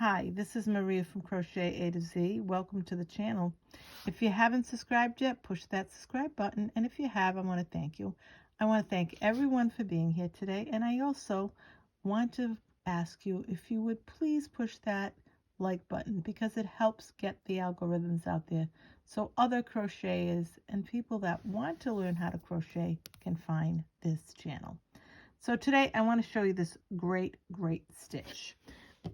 Hi, this is Maria from Crochet A to Z. Welcome to the channel. If you haven't subscribed yet, push that subscribe button. And if you have, I want to thank you. I want to thank everyone for being here today. And I also want to ask you if you would please push that like button because it helps get the algorithms out there so other crocheters and people that want to learn how to crochet can find this channel. So today I want to show you this great stitch.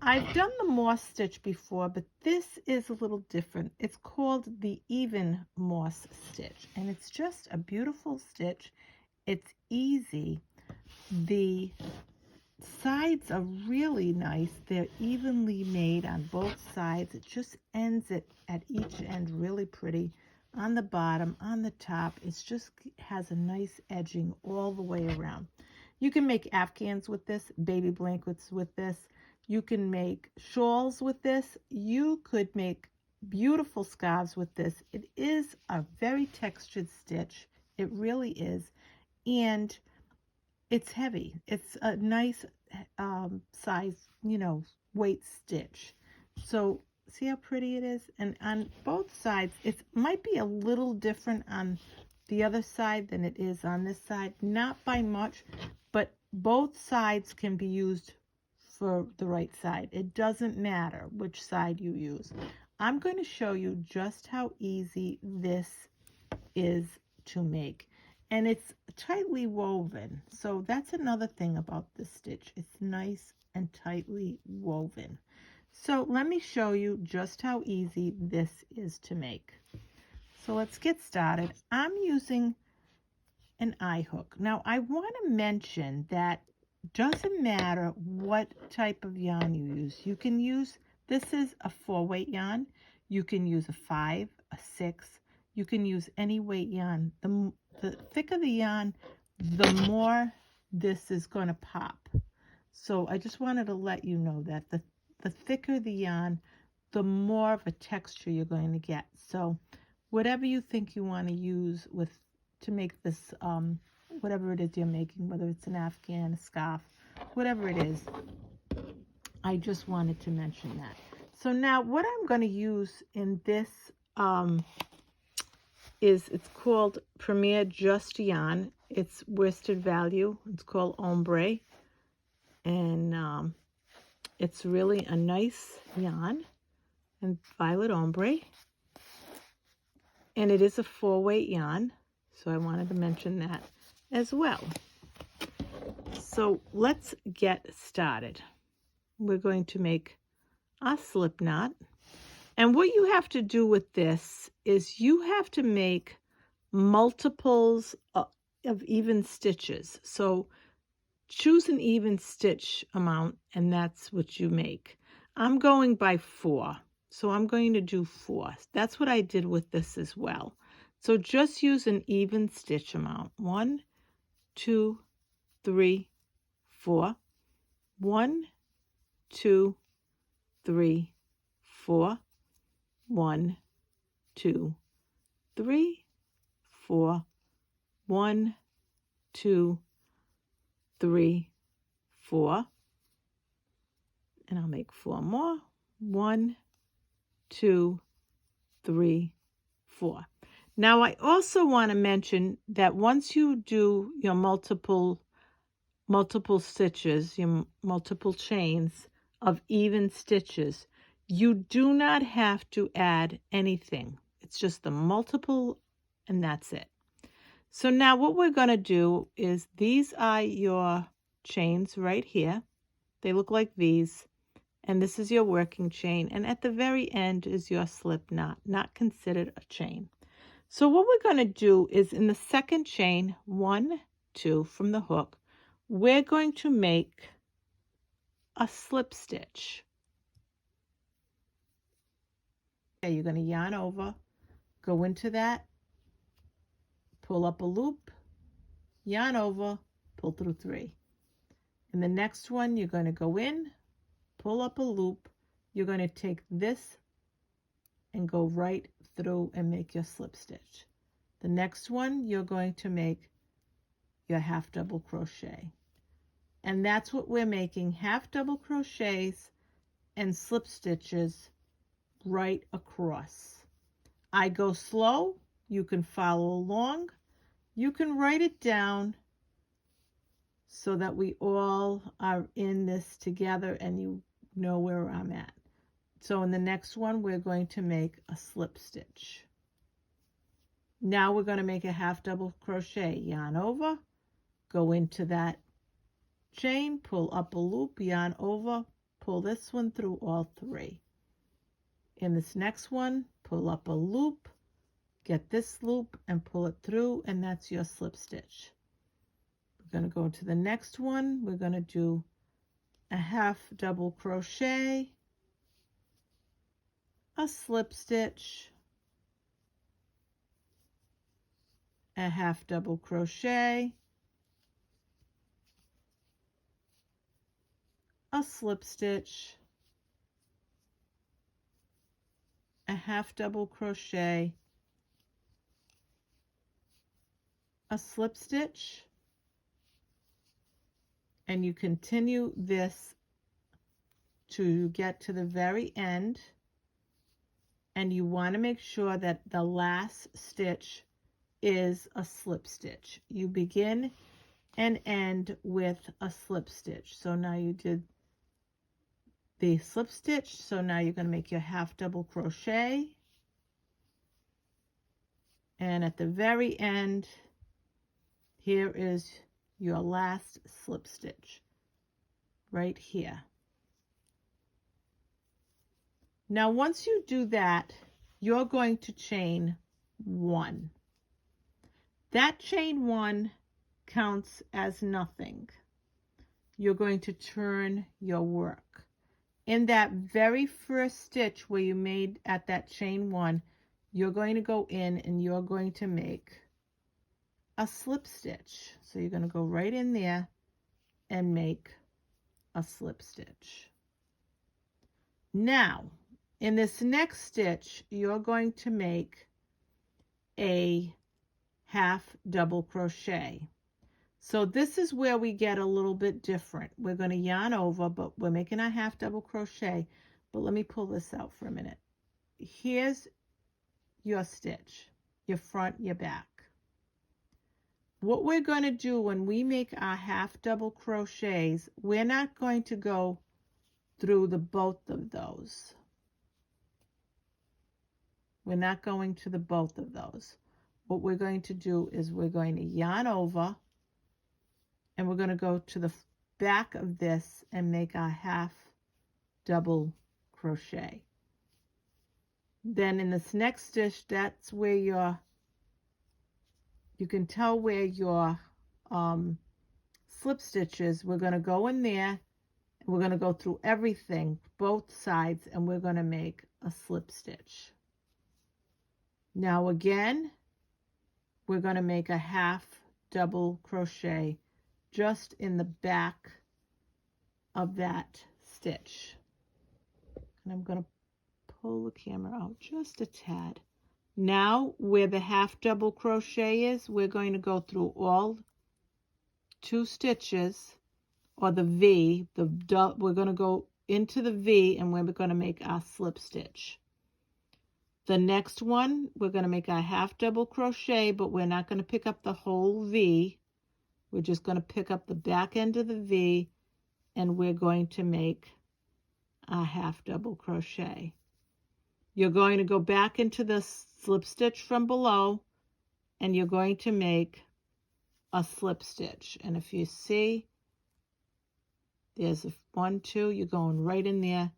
I've done the moss stitch before, but this is a little different. It's called the even moss stitch, and it's just a beautiful stitch. It's easy. The sides are really nice. They're evenly made on both sides. It just ends it at each end really pretty. On the bottom, on the top, it just has a nice edging all the way around. You can make Afghans with this, baby blankets with this. You can make shawls with this. You could make beautiful scarves with this. It is a very textured stitch. It really is. And it's heavy. It's a nice size, weight stitch. So see how pretty it is? And on both sides, it might be a little different on the other side than it is on this side. Not by much, but both sides can be used for the right side. It doesn't matter which side you use. I'm going to show you just how easy this is to make. And it's tightly woven. So that's another thing about this stitch. It's nice and tightly woven. So let me show you just how easy this is to make. So let's get started. I'm using an eye hook. Now I want to mention that doesn't matter what type of yarn you use. You can use, this is a 4-weight yarn. You can use a 5, a 6. You can use any weight yarn. The thicker the yarn, the more this is going to pop. So I just wanted to let you know that the thicker the yarn, the more of a texture you're going to get. So whatever you think you want to use to make this, whatever it is you're making, whether it's an Afghan, a scarf, whatever it is, I just wanted to mention that. So now what I'm going to use in this it's called Premier Just Yarn. It's worsted value. It's called Ombre. And it's really a nice yarn, and violet ombre. And it is a 4-weight yarn. So I wanted to mention that as well. So let's get started. We're going to make a slip knot. And what you have to do with this is you have to make multiples of even stitches. So choose an even stitch amount, and that's what you make. I'm going by 4. So I'm going to do 4. That's what I did with this as well. So just use an even stitch amount. 1, 2, 3, 4. 1, 2, 3, 4. 1, 2, 3, 4. 1, 2, 3, 4. And I'll make 4 more. 1, 2, 3, 4. Now I also want to mention that once you do your multiple stitches, your multiple chains of even stitches, you do not have to add anything. It's just the multiple, and that's it. So now what we're going to do is, these are your chains right here. They look like these. And this is your working chain. And at the very end is your slip knot, not considered a chain. So what we're going to do is, in the second chain, 1, 2 from the hook, we're going to make a slip stitch. Okay, you're going to yarn over, go into that, pull up a loop, yarn over, pull through 3. In the next one, you're going to go in, pull up a loop. You're going to take this and go right through and make your slip stitch. The next one, you're going to make your half double crochet. And that's what we're making, half double crochets and slip stitches right across. I go slow. You can follow along. You can write it down so that we all are in this together and you know where I'm at. So in the next one, we're going to make a slip stitch. Now we're going to make a half double crochet, yarn over, go into that chain, pull up a loop, yarn over, pull this one through all three. In this next one, pull up a loop, get this loop and pull it through, and that's your slip stitch. We're going to go to the next one. We're going to do a half double crochet, a slip stitch, a half double crochet, a slip stitch, a half double crochet, a slip stitch, and you continue this to get to the very end, and you want to make sure that the last stitch is a slip stitch. You begin and end with a slip stitch. So now you did the slip stitch, so now you're going to make your half double crochet, and at the very end here is your last slip stitch right here. Now once you do that, you're going to chain one. That chain one counts as nothing. You're going to turn your work. In that very first stitch where you made at that chain one, you're going to go in and you're going to make a slip stitch. So you're going to go right in there and make a slip stitch. Now, in this next stitch, you're going to make a half double crochet. So this is where we get a little bit different. We're going to yarn over, but we're making a half double crochet. But let me pull this out for a minute. Here's your stitch, your front, your back. What we're going to do when we make our half double crochets, we're not going to go through the both of those. We're not going to the both of those. What we're going to do is we're going to yarn over, and we're going to go to the back of this and make our half double crochet. Then in this next stitch, that's where you can tell where your slip stitch is. We're going to go in there, and we're going to go through everything, both sides, and we're going to make a slip stitch. Now again, we're going to make a half double crochet just in the back of that stitch. And I'm going to pull the camera out just a tad. Now where the half double crochet is, we're going to go through all two stitches, or the V, we're going to go into the V, and we're going to make our slip stitch. The next one, we're going to make our half double crochet, but we're not going to pick up the whole V. We're just going to pick up the back end of the V, and we're going to make a half double crochet. You're going to go back into the slip stitch from below, and you're going to make a slip stitch. And if you see, there's a 1, 2, you're going right in there,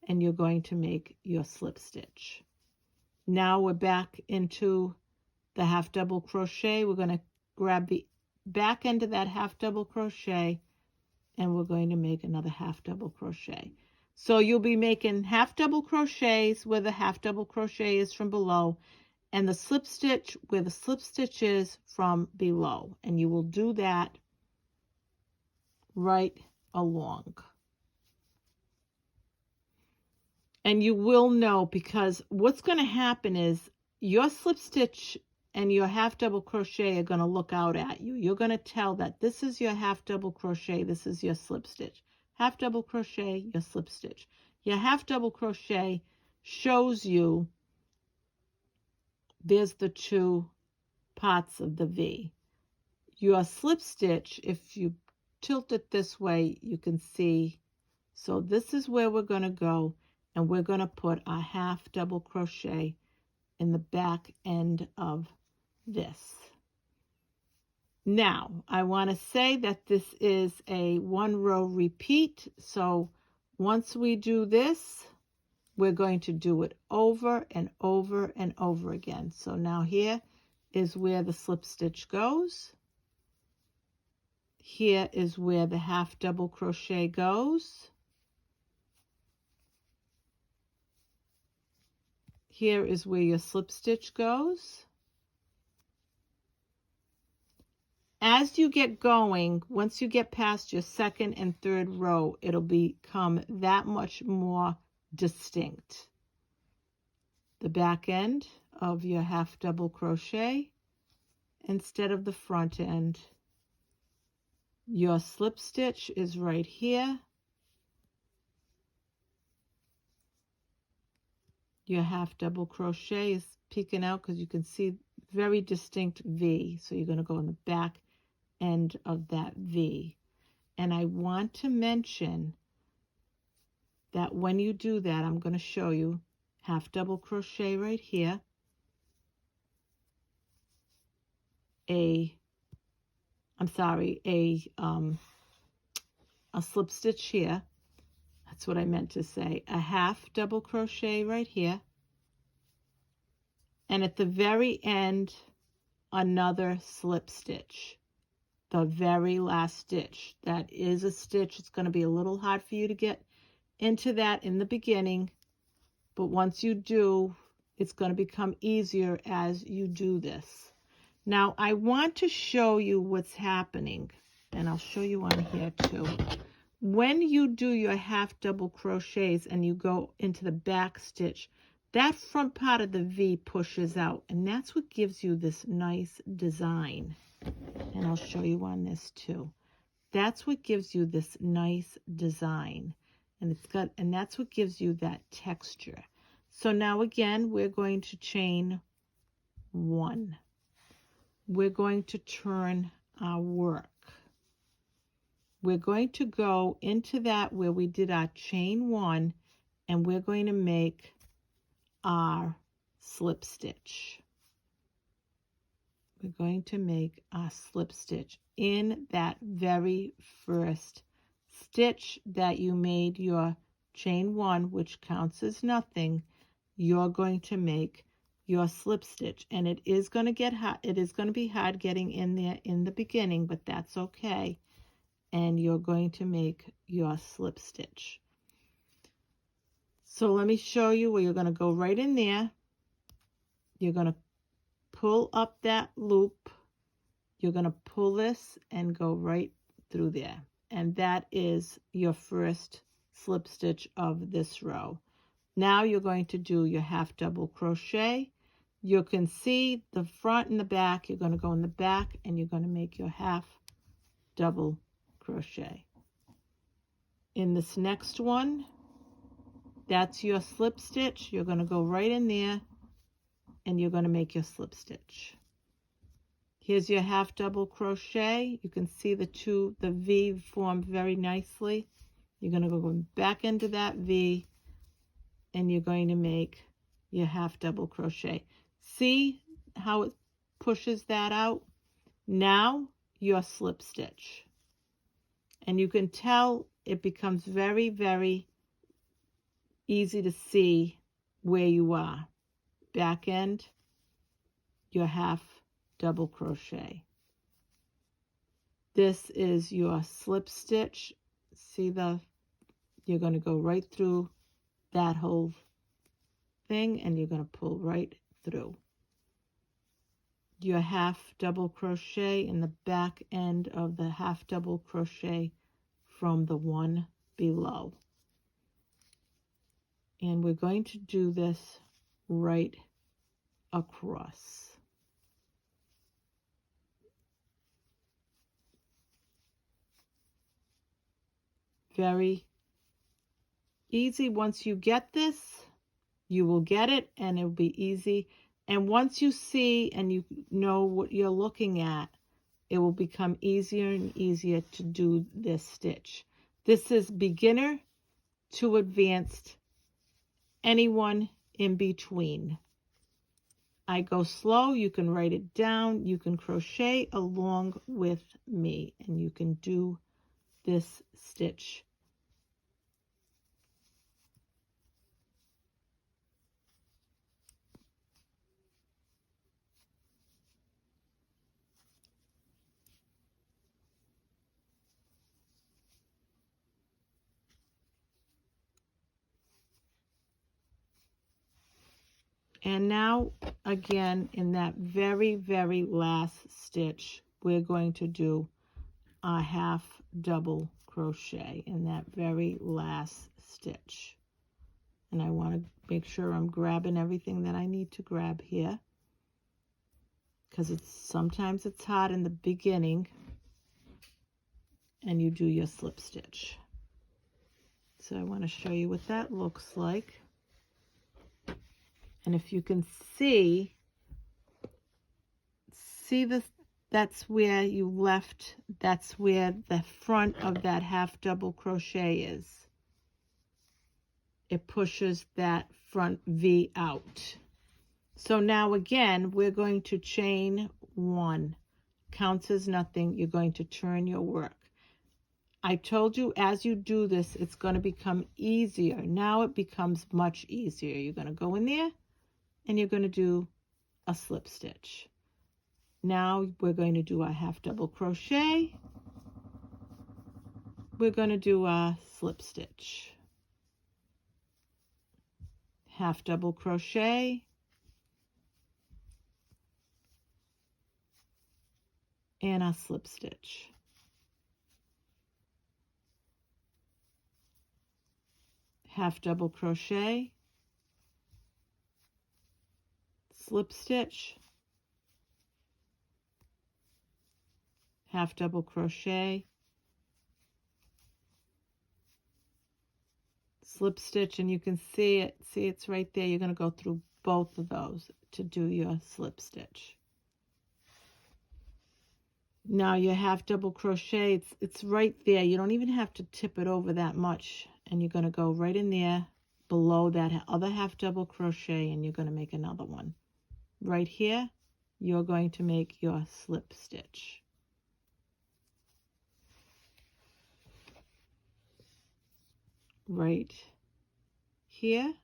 and you're going to make your slip stitch. Now we're back into the half double crochet. We're going to grab the back end of that half double crochet, and we're going to make another half double crochet. So you'll be making half double crochets where the half double crochet is from below, and the slip stitch where the slip stitch is from below. And you will do that right along. And you will know, because what's going to happen is your slip stitch and your half double crochet are going to look out at you. You're going to tell that this is your half double crochet, this is your slip stitch. Half double crochet, your slip stitch. Your half double crochet shows you there's the two parts of the V. Your slip stitch, if you tilt it this way, you can see. So this is where we're going to go, and we're going to put our half double crochet in the back end of this. Now, I want to say that this is a 1 row repeat, so once we do this, we're going to do it over and over and over again. So now here is where the slip stitch goes. Here is where the half double crochet goes. Here is where your slip stitch goes. As you get going, once you get past your second and third row, it'll become that much more distinct. The back end of your half double crochet instead of the front end. Your slip stitch is right here. Your half double crochet is peeking out because you can see very distinct V. So you're going to go in the back end of that V. And I want to mention that when you do that, I'm going to show you half double crochet right here, a slip stitch here. That's what I meant to say. A half double crochet right here. And at the very end, another slip stitch. The very last stitch. That is a stitch. It's going to be a little hard for you to get into that in the beginning. But once you do, it's going to become easier as you do this. Now, I want to show you what's happening. And I'll show you on here too. When you do your half double crochets and you go into the back stitch, that front part of the V pushes out, and that's what gives you this nice design. And I'll show you on this too. That's what gives you this nice design. And that's what gives you that texture. So now again, we're going to chain 1. We're going to turn our work. We're going to go into that where we did our chain 1, and we're going to make our slip stitch. We're going to make our slip stitch in that very first stitch that you made your chain 1, which counts as nothing. You're going to make your slip stitch, and it is going to get hot. It is going to be hard getting in there in the beginning, but that's okay. And you're going to make your slip stitch. So let me show you where you're going to go right in there. You're going to pull up that loop. You're going to pull this and go right through there. And that is your first slip stitch of this row. Now you're going to do your half double crochet. You can see the front and the back. You're going to go in the back and you're going to make your half double crochet. In this next one, that's your slip stitch. You're going to go right in there and you're going to make your slip stitch. Here's your half double crochet. You can see the V formed very nicely. You're going to go back into that V and you're going to make your half double crochet. See how it pushes that out? Now your slip stitch. And you can tell it becomes very, very easy to see where you are. Back end, your half double crochet. This is your slip stitch. See you're going to go right through that whole thing and you're going to pull right through. Your half double crochet in the back end of the half double crochet from the one below. And we're going to do this right across. Very easy. Once you get this, you will get it and it'll be easy. And once you see and you know what you're looking at, it will become easier and easier to do this stitch. This is beginner to advanced, anyone in between. I go slow, you can write it down, you can crochet along with me, and you can do this stitch. And now, again, in that very, very last stitch, we're going to do a half double crochet in that very last stitch. And I want to make sure I'm grabbing everything that I need to grab here, because sometimes it's hard in the beginning and you do your slip stitch. So I want to show you what that looks like. And if you can see this, that's where you left, that's where the front of that half double crochet is. It pushes that front V out. So now again, we're going to chain 1. Counts as nothing. You're going to turn your work. I told you as you do this, it's going to become easier. Now it becomes much easier. You're going to go in there and you're going to do a slip stitch. Now we're going to do a half double crochet. We're going to do a slip stitch. Half double crochet. And a slip stitch. Half double crochet. Slip stitch. Half double crochet, slip stitch, and you can see it's right there. You're going to go through both of those to do your slip stitch. Now your half double crochet, it's right there. You don't even have to tip it over that much, and you're going to go right in there below that other half double crochet, and you're going to make another one. Right here, you're going to make your slip stitch. Right here,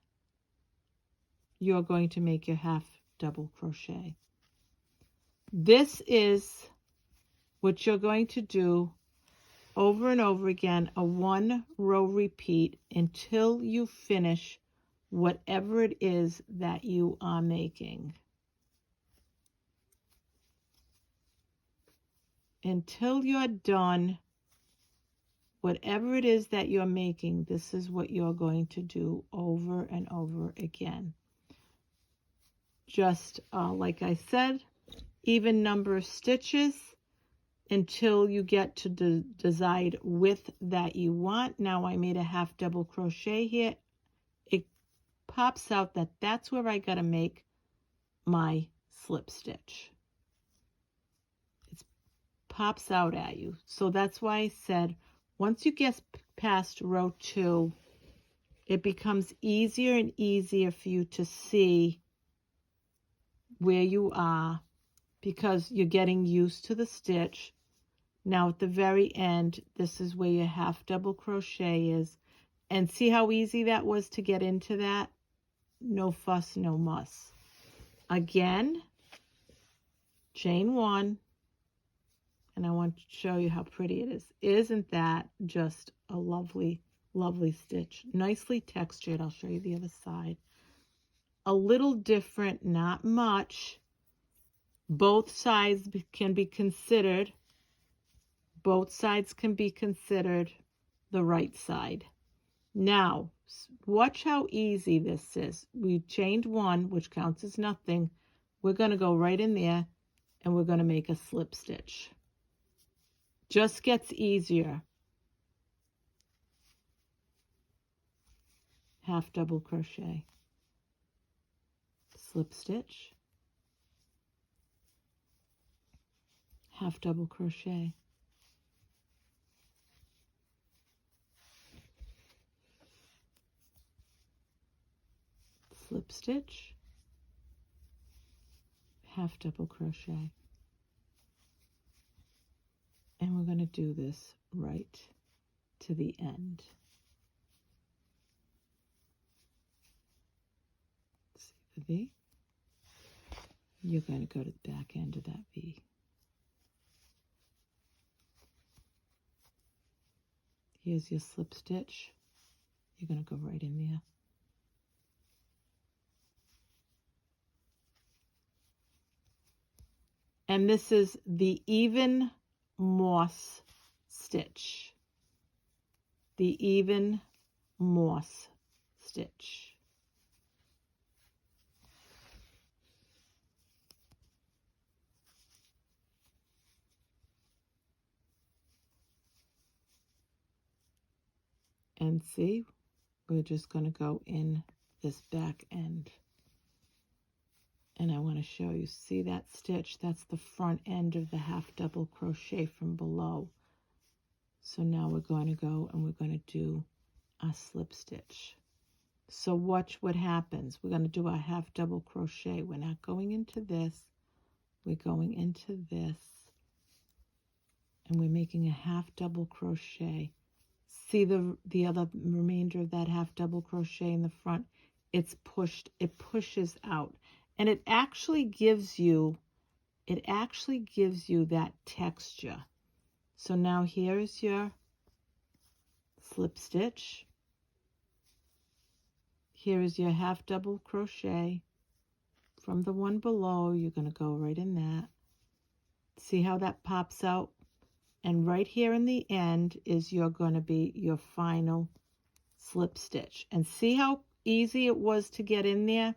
you're going to make your half double crochet. This is what you're going to do over and over again, a 1 row repeat until you finish whatever it is that you are making. Until you're done, whatever it is that you're making, this is what you're going to do over and over again. Just like I said, even number of stitches until you get to the desired width that you want. Now I made a half double crochet here. It pops out that that's where I got to make my slip stitch. It pops out at you. So that's why I said once you get past row 2, it becomes easier and easier for you to see where you are because you're getting used to the stitch. Now at the very end, this is where your half double crochet is. And see how easy that was to get into that? No fuss, no muss. Again, chain 1. And I want to show you how pretty it is. Isn't that just a lovely, lovely stitch? Nicely textured. I'll show you the other side. A little different, not much. Both sides can be considered. Both sides can be considered the right side. Now, watch how easy this is. We chained 1, which counts as nothing. We're going to go right in there and we're going to make a slip stitch. Just gets easier. half double crochet, slip stitch, half double crochet, slip stitch, half double crochet. And we're going to do this right to the end. See the V? You're going to go to the back end of that V. Here's your slip stitch. You're going to go right in there. And this is the even moss stitch. The even moss stitch. And see, we're just going to go in this back end. And I want to show you, see that stitch? That's the front end of the half double crochet from below. So now we're going to go and we're going to do a slip stitch. So watch what happens. We're going to do our half double crochet. We're not going into this. We're going into this. And we're making a half double crochet. See the other remainder of that half double crochet in the front? It's pushed, it pushes out. And it actually gives you that texture. So now here's your slip stitch. Here is your half double crochet. From the one below, you're going to go right in that. See how that pops out? And right here in the end is going to be your final slip stitch. And see how easy it was to get in there?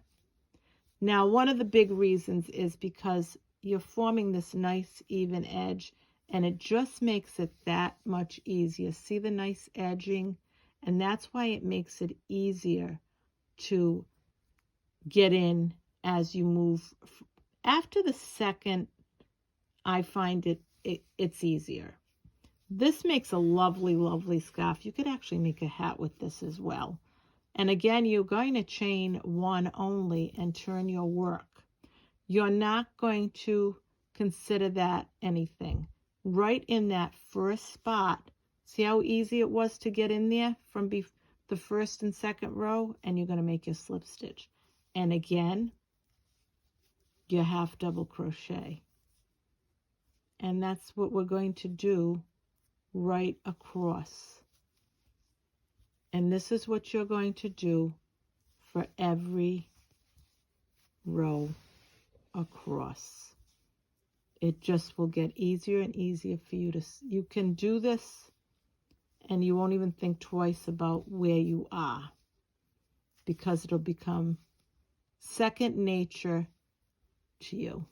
Now, one of the big reasons is because you're forming this nice even edge, and it just makes it that much easier. See the nice edging? And that's why it makes it easier to get in as you move. After the second, I find it's easier. This makes a lovely, lovely scarf. You could actually make a hat with this as well. And again, you're going to chain one only and turn your work. You're not going to consider that anything. Right in that first spot, see how easy it was to get in there from the first and second row? And you're going to make your slip stitch. And again, your half double crochet. And that's what we're going to do right across. And this is what you're going to do for every row across. It just will get easier and easier for you to, you can do this and you won't even think twice about where you are, because it'll become second nature to you.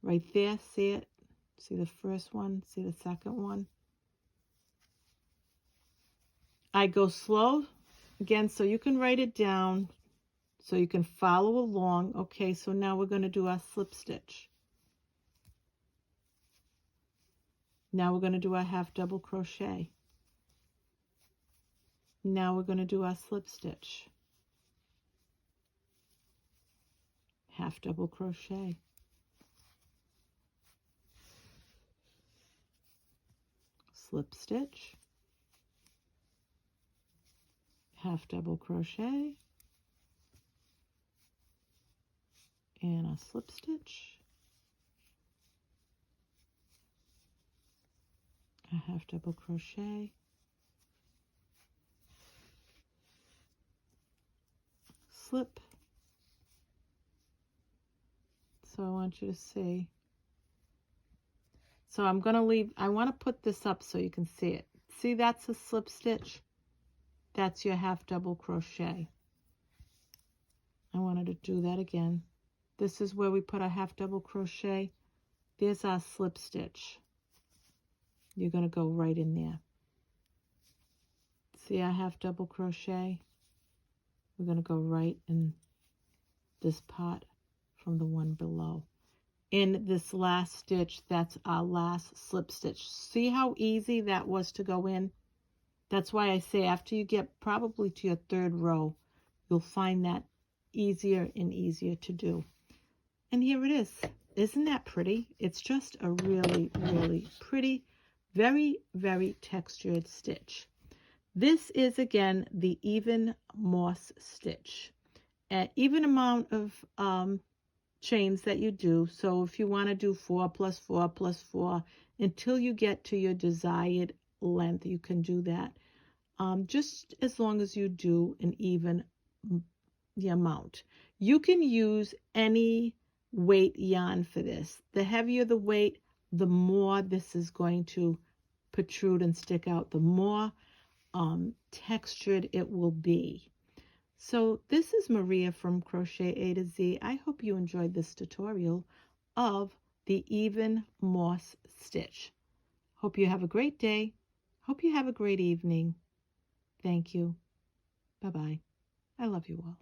Right there, see it? See the first one? See the second one? I go slow, again, so you can write it down, so you can follow along. Okay, so now we're going to do our slip stitch. Now we're going to do our half double crochet. Now we're going to do our slip stitch. Half double crochet. Slip stitch. Half double crochet. And a slip stitch. A half double crochet. Slip. So I want you to see. So I'm going to leave, I want to put this up so you can see it. See, that's a slip stitch. That's your half double crochet. I wanted to do that again. This is where we put our half double crochet. There's our slip stitch. You're going to go right in there. See our half double crochet? we're going to go right in this part from the one below. In this last stitch, that's our last slip stitch. See how easy that was to go in? That's why I say after you get probably to your third row, you'll find that easier and easier to do. And here it is. Isn't that pretty? It's just a really, really pretty, very, very textured stitch. This is, again, the even moss stitch. An even amount of chains that you do. So if you want to do 4 plus 4 plus 4 until you get to your desired length, you can do that. Just as long as you do an even amount. You can use any weight yarn for this. The heavier the weight, the more this is going to protrude and stick out, the more textured it will be. So this is Maria from Crochet A to Z. I hope you enjoyed this tutorial of the even moss stitch. Hope you have a great day. Hope you have a great evening. Thank you. Bye-bye. I love you all.